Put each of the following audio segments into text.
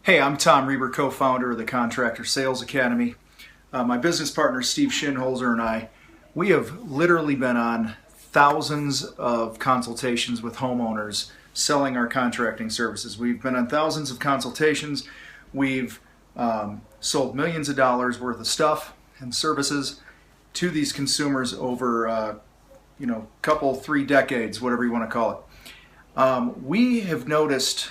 Hey, I'm Tom Reber, co-founder of the Contractor Sales Academy. My business partner, Steve Schinholzer, and we have literally been on thousands of consultations with homeowners selling our contracting services. We've been on thousands of consultations. We've sold millions of dollars worth of stuff and services to these consumers over, couple, 3 decades, whatever you want to call it. We have noticed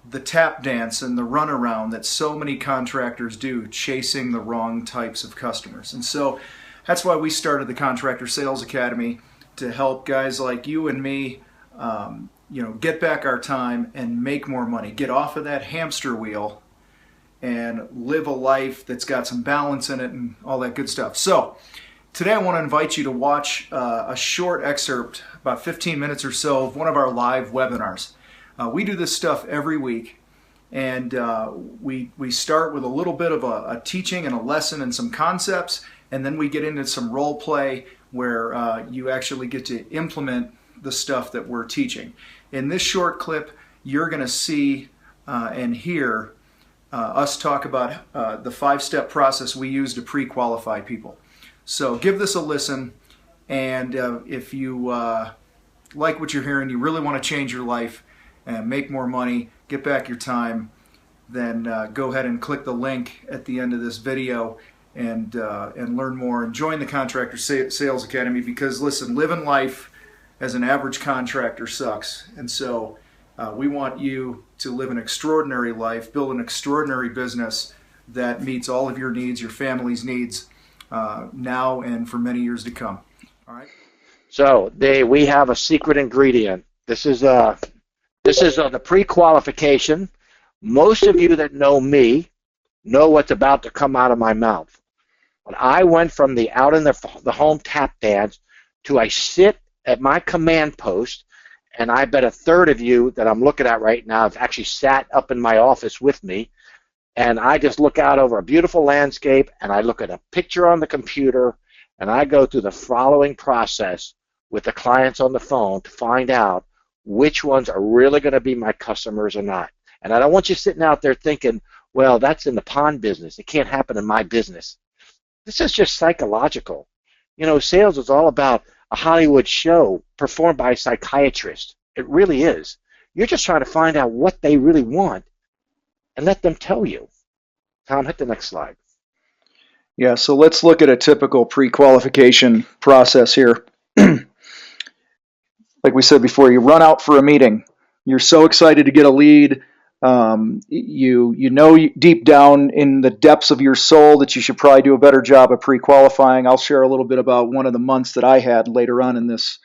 the tap dance and the runaround that so many contractors do, chasing the wrong types of customers. And so that's why we started the Contractor Sales Academy, to help guys like you and me, get back our time and make more money, get off of that hamster wheel and live a life that's got some balance in it and all that good stuff. So today I want to invite you to watch a short excerpt, about 15 minutes or so, of one of our live webinars. We do this stuff every week, and we start with a little bit of a teaching and a lesson and some concepts, and then we get into some role play where you actually get to implement the stuff that we're teaching. In this short clip, you're going to see and hear us talk about the 5-step process we use to pre-qualify people. So give this a listen, and if you like what you're hearing, you really want to change your life and make more money, get back your time, then go ahead and click the link at the end of this video and learn more and join the Contractor Sales Academy. Because listen, living life as an average contractor sucks, and so we want you to live an extraordinary life, build an extraordinary business that meets all of your needs, your family's needs, now and for many years to come. All right. So we have a secret ingredient. This is the pre-qualification. Most of you that know me know what's about to come out of my mouth. When I went from the out in the home tap dance to I sit at my command post, and I bet a third of you that I'm looking at right now have actually sat up in my office with me, and I just look out over a beautiful landscape, and I look at a picture on the computer, and I go through the following process with the clients on the phone to find out which ones are really going to be my customers or not. And I don't want you sitting out there thinking, well, that's in the pond business. It can't happen in my business. This is just psychological. Sales is all about a Hollywood show performed by a psychiatrist. It really is. You're just trying to find out what they really want and let them tell you. Tom, hit the next slide. Yeah, so let's look at a typical pre-qualification process here. Like we said before, you run out for a meeting. You're so excited to get a lead. You know deep down in the depths of your soul that you should probably do a better job of pre-qualifying. I'll share a little bit about one of the months that I had later on in this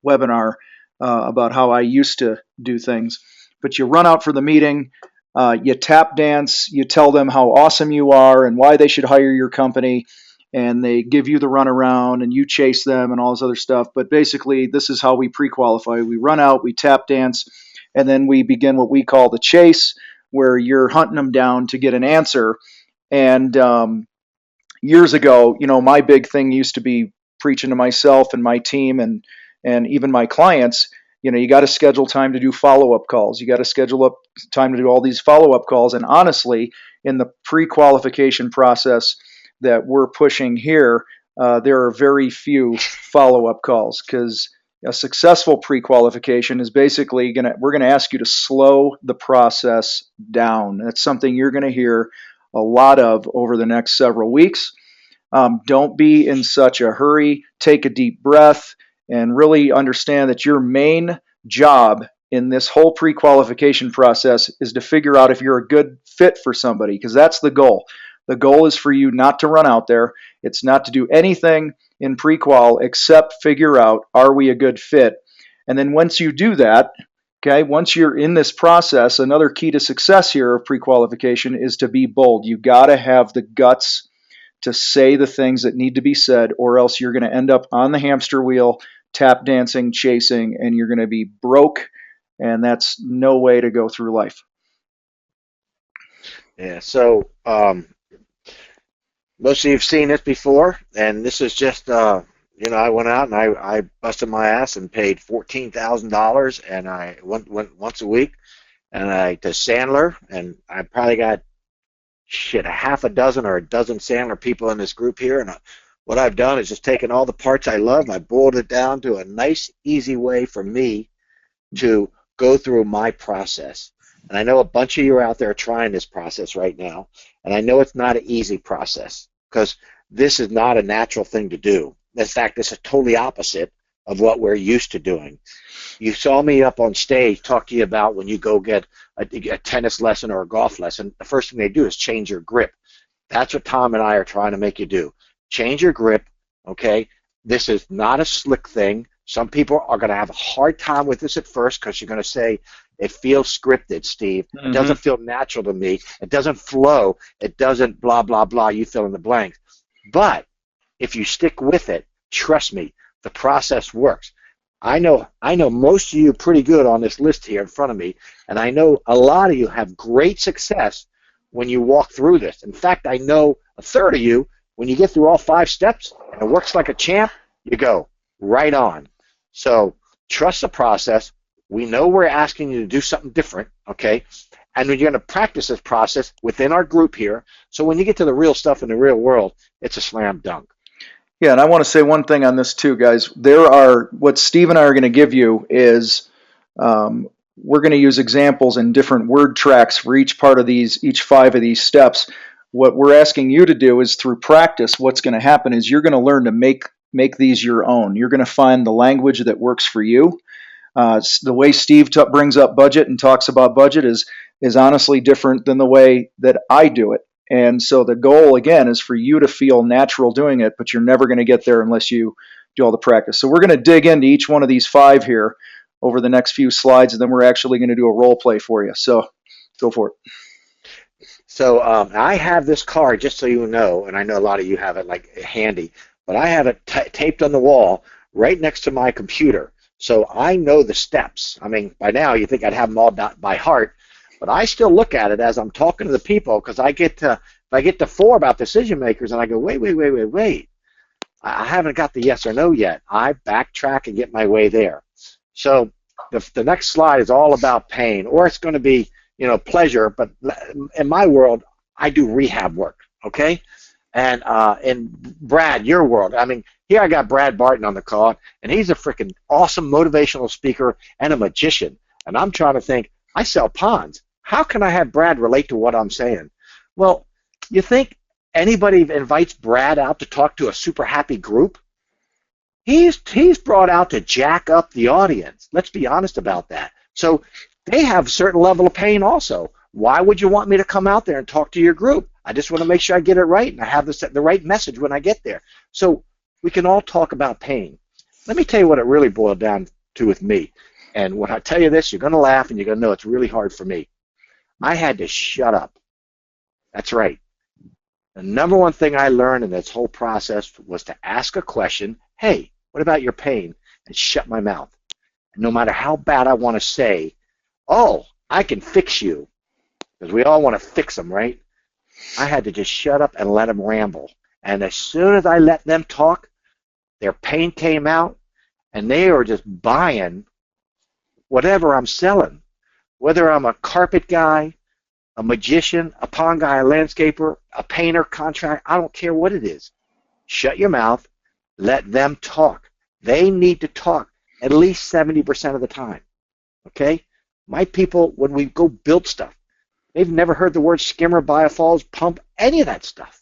webinar about how I used to do things. But you run out for the meeting. You tap dance. You tell them how awesome you are and why they should hire your company. And they give you the runaround, and you chase them and all this other stuff. But basically, this is how we pre-qualify. We run out, we tap dance, and then we begin what we call the chase, where you're hunting them down to get an answer. And years ago, my big thing used to be preaching to myself and my team and even my clients. You got to schedule time to do follow-up calls. You got to schedule up time to do all these follow-up calls. And honestly, in the pre-qualification process that we're pushing here, there are very few follow-up calls, because a successful pre-qualification is basically we're going to ask you to slow the process down. That's something you're going to hear a lot of over the next several weeks. Don't be in such a hurry. Take a deep breath and really understand that your main job in this whole pre-qualification process is to figure out if you're a good fit for somebody, because that's the goal. The goal is for you not to run out there. It's not to do anything in pre-qual except figure out, are we a good fit? And then once you do that, okay, once you're in this process, another key to success here of pre-qualification is to be bold. You got to have the guts to say the things that need to be said, or else you're going to end up on the hamster wheel, tap dancing, chasing, and you're going to be broke, and that's no way to go through life. Yeah, so most of you have seen this before, and this is just, I went out and I busted my ass and paid $14,000, and I went once a week, and to Sandler, and I probably got shit, a half a dozen or a dozen Sandler people in this group here, and what I've done is just taken all the parts I love, I boiled it down to a nice, easy way for me to go through my process. And I know a bunch of you are out there trying this process right now, and I know it's not an easy process because this is not a natural thing to do. In fact, this is totally opposite of what we're used to doing. You saw me up on stage talk to you about when you go get a tennis lesson or a golf lesson, the first thing they do is change your grip. That's what Tom and I are trying to make you do. Change your grip, okay? This is not a slick thing. Some people are going to have a hard time with this at first because you're going to say, it feels scripted, Steve. It doesn't feel natural to me. It doesn't flow. It doesn't blah, blah, blah. You fill in the blanks. But if you stick with it, trust me, the process works. I know most of you pretty good on this list here in front of me, and I know a lot of you have great success when you walk through this. In fact, I know a third of you, when you get through all 5 steps and it works like a champ, you go right on. So trust the process. We know we're asking you to do something different, okay? And you're going to practice this process within our group here. So when you get to the real stuff in the real world, it's a slam dunk. Yeah, and I want to say one thing on this too, guys. What Steve and I are going to give you is we're going to use examples and different word tracks for each 5 of these steps. What we're asking you to do is through practice, what's going to happen is you're going to learn to make these your own. You're going to find the language that works for you. The way Steve brings up budget and talks about budget is honestly different than the way that I do it. And so the goal, again, is for you to feel natural doing it, but you're never going to get there unless you do all the practice. So we're going to dig into each one of these 5 here over the next few slides, and then we're actually going to do a role play for you. So go for it. So I have this card, just so you know, and I know a lot of you have it like handy, but I have it taped on the wall right next to my computer. So I know the steps. I mean, by now you think I'd have them all by heart, but I still look at it as I'm talking to the people because if I get to 4 about decision makers and I go, wait, I haven't got the yes or no yet. I backtrack and get my way there. So the next slide is all about pain, or it's going to be, pleasure, but in my world, I do rehab work, okay? And in Brad, your world, I mean, here I got Brad Barton on the call, and he's a freaking awesome motivational speaker and a magician. And I'm trying to think, I sell ponds. How can I have Brad relate to what I'm saying? Well, you think anybody invites Brad out to talk to a super happy group? He's brought out to jack up the audience. Let's be honest about that. So they have a certain level of pain also. Why would you want me to come out there and talk to your group? I just want to make sure I get it right and I have the right message when I get there. So we can all talk about pain. Let me tell you what it really boiled down to with me. And when I tell you this, you're going to laugh and you're going to know it's really hard for me. I had to shut up. That's right. The number one thing I learned in this whole process was to ask a question, hey, what about your pain? And shut my mouth. And no matter how bad I want to say, oh, I can fix you, because we all want to fix them, right? I had to just shut up and let them ramble. And as soon as I let them talk, their pain came out, and they were just buying whatever I'm selling. Whether I'm a carpet guy, a magician, a pond guy, a landscaper, a painter, contractor, I don't care what it is. Shut your mouth. Let them talk. They need to talk at least 70% of the time. Okay? My people, when we go build stuff, they've never heard the word skimmer, biofalls, pump, any of that stuff.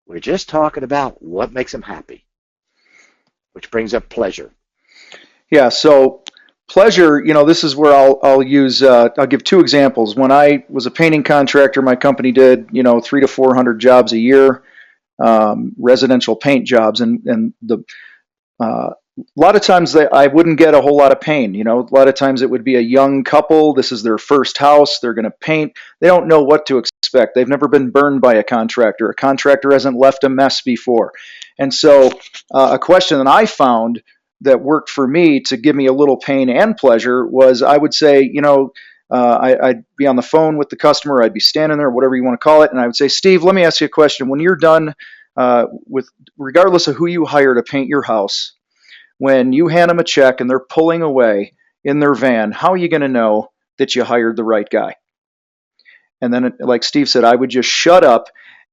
We're just talking about what makes them happy, which brings up pleasure. Yeah, so pleasure, this is where I'll give 2 examples. When I was a painting contractor, my company did, 300 to 400 jobs a year, residential paint jobs, and a lot of times I wouldn't get a whole lot of pain. A lot of times it would be a young couple. This is their first house. They're going to paint. They don't know what to expect. They've never been burned by a contractor. A contractor hasn't left a mess before. And so a question that I found that worked for me to give me a little pain and pleasure was I would say, I'd be on the phone with the customer. I'd be standing there, whatever you want to call it. And I would say, Steve, let me ask you a question. When you're done regardless of who you hire to paint your house, when you hand them a check and they're pulling away in their van, how are you going to know that you hired the right guy? And then, like Steve said, I would just shut up.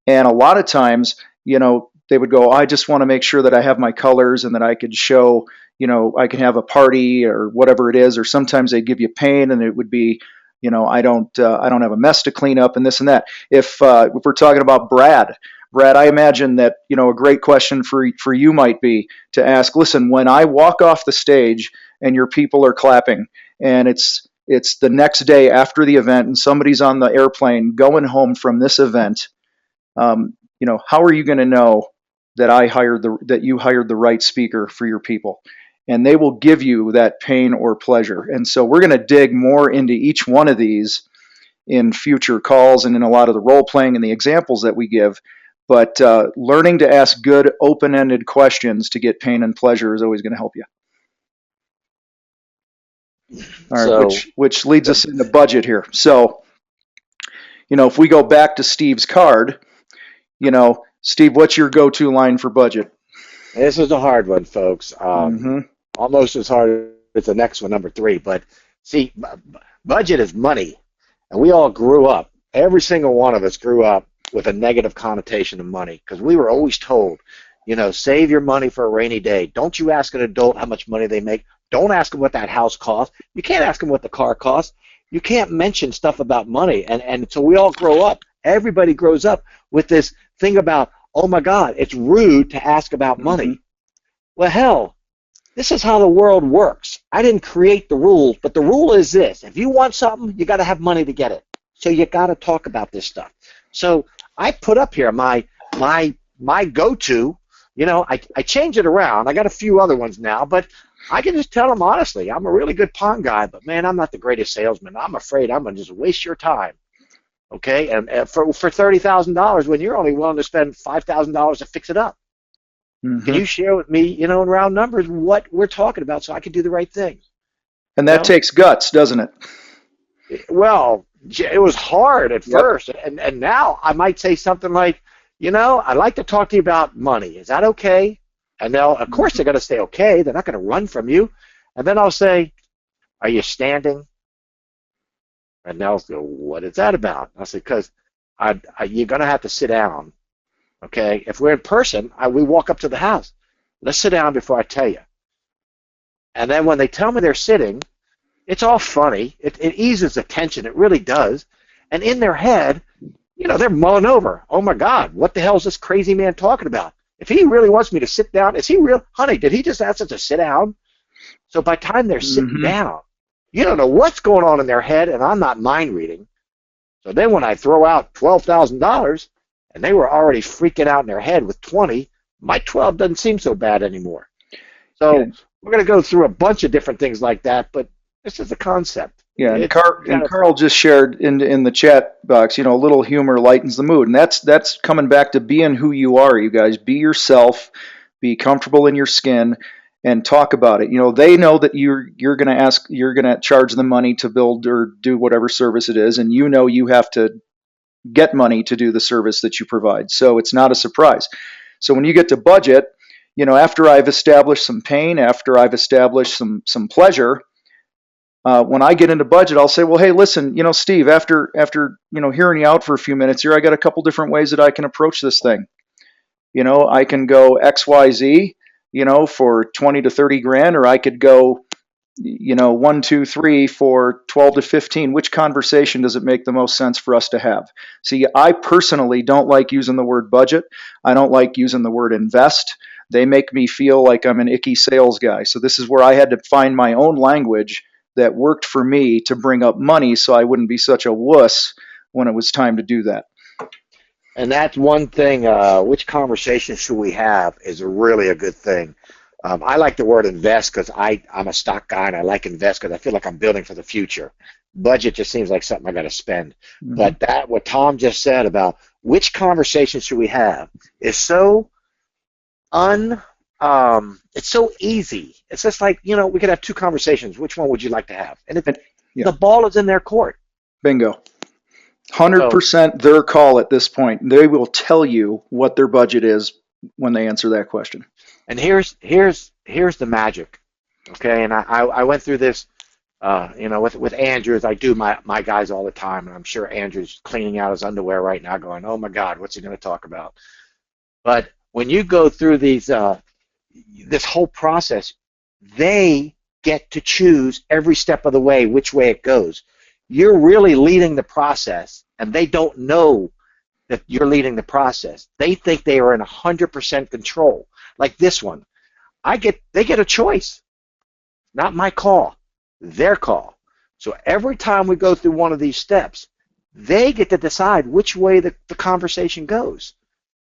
And a lot of times, they would go, I just want to make sure that I have my colors and that I could show, I can have a party or whatever it is. Or sometimes they give you pain and it would be, I don't have a mess to clean up and this and that. If we're talking about Brad, I imagine that, a great question for you might be to ask, listen, when I walk off the stage and your people are clapping and it's the next day after the event and somebody's on the airplane going home from this event, how are you going to know that you hired the right speaker for your people? And they will give you that pain or pleasure. And so we're going to dig more into each one of these in future calls and in a lot of the role playing and the examples that we give. But learning to ask good open-ended questions to get pain and pleasure is always going to help you. All right, which leads us into budget here. So, if we go back to Steve's card, Steve, what's your go-to line for budget? This is a hard one, folks. Almost as hard as the next one, number 3. But see, budget is money, and we all grew up. Every single one of us grew up with a negative connotation of money because we were always told, save your money for a rainy day. Don't you ask an adult how much money they make. Don't ask them what that house costs. You can't ask them what the car costs. You can't mention stuff about money. And so we all grow up. Everybody grows up with this thing about, oh my God, it's rude to ask about money. Well, hell, this is how the world works. I didn't create the rules, but the rule is this. If you want something, you got to have money to get it. So you got to talk about this stuff. So I put up here my go-to. I change it around. I got a few other ones now, but I can just tell them honestly, I'm a really good pond guy, but man, I'm not the greatest salesman. I'm afraid I'm going to just waste your time. Okay, and for $30,000 when you're only willing to spend $5,000 to fix it up. Can you share with me, in round numbers, what we're talking about so I can do the right thing? And that takes guts, doesn't it? Well, it was hard at first, and now I might say something like, I'd like to talk to you about money. Is that okay? And they'll, of course, they're going to say okay. They're not going to run from you. And then I'll say, are you standing? And they'll go, what is that about? I'll say, because you're going to have to sit down. Okay? If we're in person, we walk up to the house. Let's sit down before I tell you. And then when they tell me they're sitting, it's all funny. It eases the tension. It really does. And in their head, they're mulling over. Oh, my God, what the hell is this crazy man talking about? If he really wants me to sit down, is he real? Honey, did he just ask us to sit down? So by the time they're sitting down, you don't know what's going on in their head, and I'm not mind reading. So then when I throw out $12,000, and they were already freaking out in their head with 20, my 12 doesn't seem so bad anymore. So we're going to go through a bunch of different things like that, but this is the concept. Yeah, and Carl just shared in the chat box, a little humor lightens the mood. And that's coming back to being who you are, you guys. Be yourself, be comfortable in your skin, and talk about it. They know that you're going to charge them money to build or do whatever service it is, and you have to get money to do the service that you provide. So it's not a surprise. So when you get to budget, after I've established some pain, after I've established some pleasure, when I get into budget, I'll say, well, hey, listen, Steve, after hearing you out for a few minutes here, I got a couple different ways that I can approach this thing. I can go XYZ, for 20 to 30 grand, or I could go, 1, 2, 3 for 12 to 15. Which conversation does it make the most sense for us to have? See, I personally don't like using the word budget. I don't like using the word invest. They make me feel like I'm an icky sales guy. So this is where I had to find my own language that worked for me to bring up money so I wouldn't be such a wuss when it was time to do that. And that's one thing, which conversation should we have is really a good thing. I like the word invest because I'm a stock guy and I like invest because I feel like I'm building for the future. Budget just seems like something I got to spend. But what Tom just said about which conversation should we have is so it's so easy. It's just like, we could have two conversations. Which one would you like to have? And the ball is in their court. Bingo. 100% their call at this point. They will tell you what their budget is when they answer that question. And here's the magic. Okay, and I went through this with Andrews, I do my guys all the time, and I'm sure Andrew's cleaning out his underwear right now going, oh my God, what's he going to talk about? But when you go through this whole process, they get to choose every step of the way which way it goes. You're really leading the process, and they don't know that you're leading the process. They think they are in 100% control. Like this one, they get a choice. Not my call, their call. So every time we go through one of these steps, they get to decide which way the conversation goes.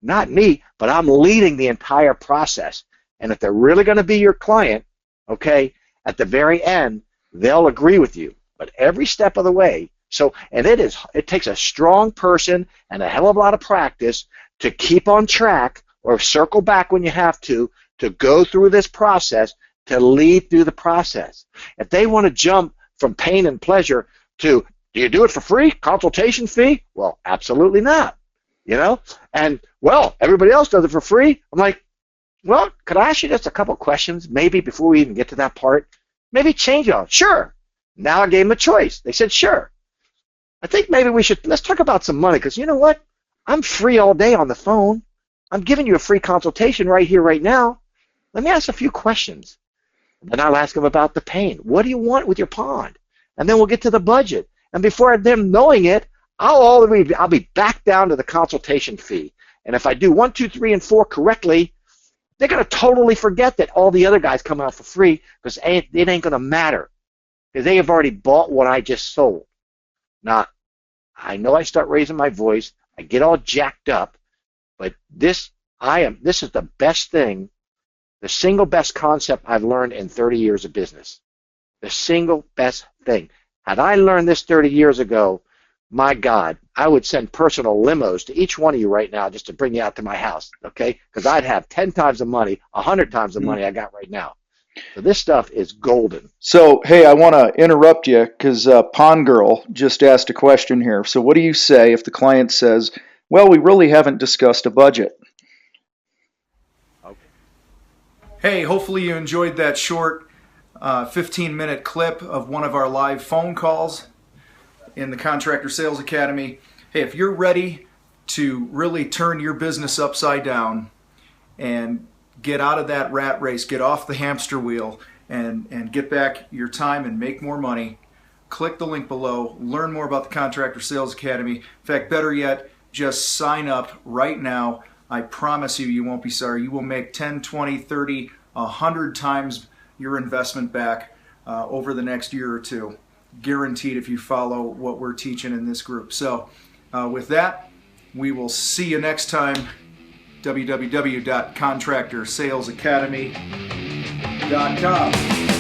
Not me, but I'm leading the entire process. And if they're really going to be your client, okay, at the very end, they'll agree with you. But every step of the way, and it takes a strong person and a hell of a lot of practice to keep on track or circle back when you have to go through this process, to lead through the process. If they want to jump from pain and pleasure to, do you do it for free? Consultation fee? Well, absolutely not. And, well, everybody else does it for free. I'm like, well, could I ask you just a couple questions, maybe before we even get to that part? Maybe change it all. Sure. Now I gave them a choice. They said, sure. I think maybe let's talk about some money, because you know what? I'm free all day on the phone. I'm giving you a free consultation right here, right now. Let me ask a few questions. Then I'll ask them about the pain. What do you want with your pond? And then we'll get to the budget. And before them knowing it, I'll be back down to the consultation fee. And if I do 1, 2, 3, and 4 correctly, they're going to totally forget that all the other guys come out for free, because it ain't going to matter, because they have already bought what I just sold. Now, I know I start raising my voice, I get all jacked up, but this is the best thing, the single best concept I've learned in 30 years of business. The single best thing. Had I learned this 30 years ago, my God, I would send personal limos to each one of you right now just to bring you out to my house, okay? Because I'd have 10 times the money, 100 times the money I got right now. So this stuff is golden. So, hey, I want to interrupt you because Pond Girl just asked a question here. So what do you say if the client says, well, we really haven't discussed a budget? Okay. Hey, hopefully you enjoyed that short 15-minute clip of one of our live phone calls in the Contractor Sales Academy. Hey, if you're ready to really turn your business upside down and get out of that rat race, get off the hamster wheel, and get back your time and make more money, click the link below, learn more about the Contractor Sales Academy. In fact, better yet, just sign up right now. I promise you won't be sorry. You will make 10, 20, 30, 100 times your investment back over the next year or two. Guaranteed if you follow what we're teaching in this group. So with that, we will see you next time. www.contractorsalesacademy.com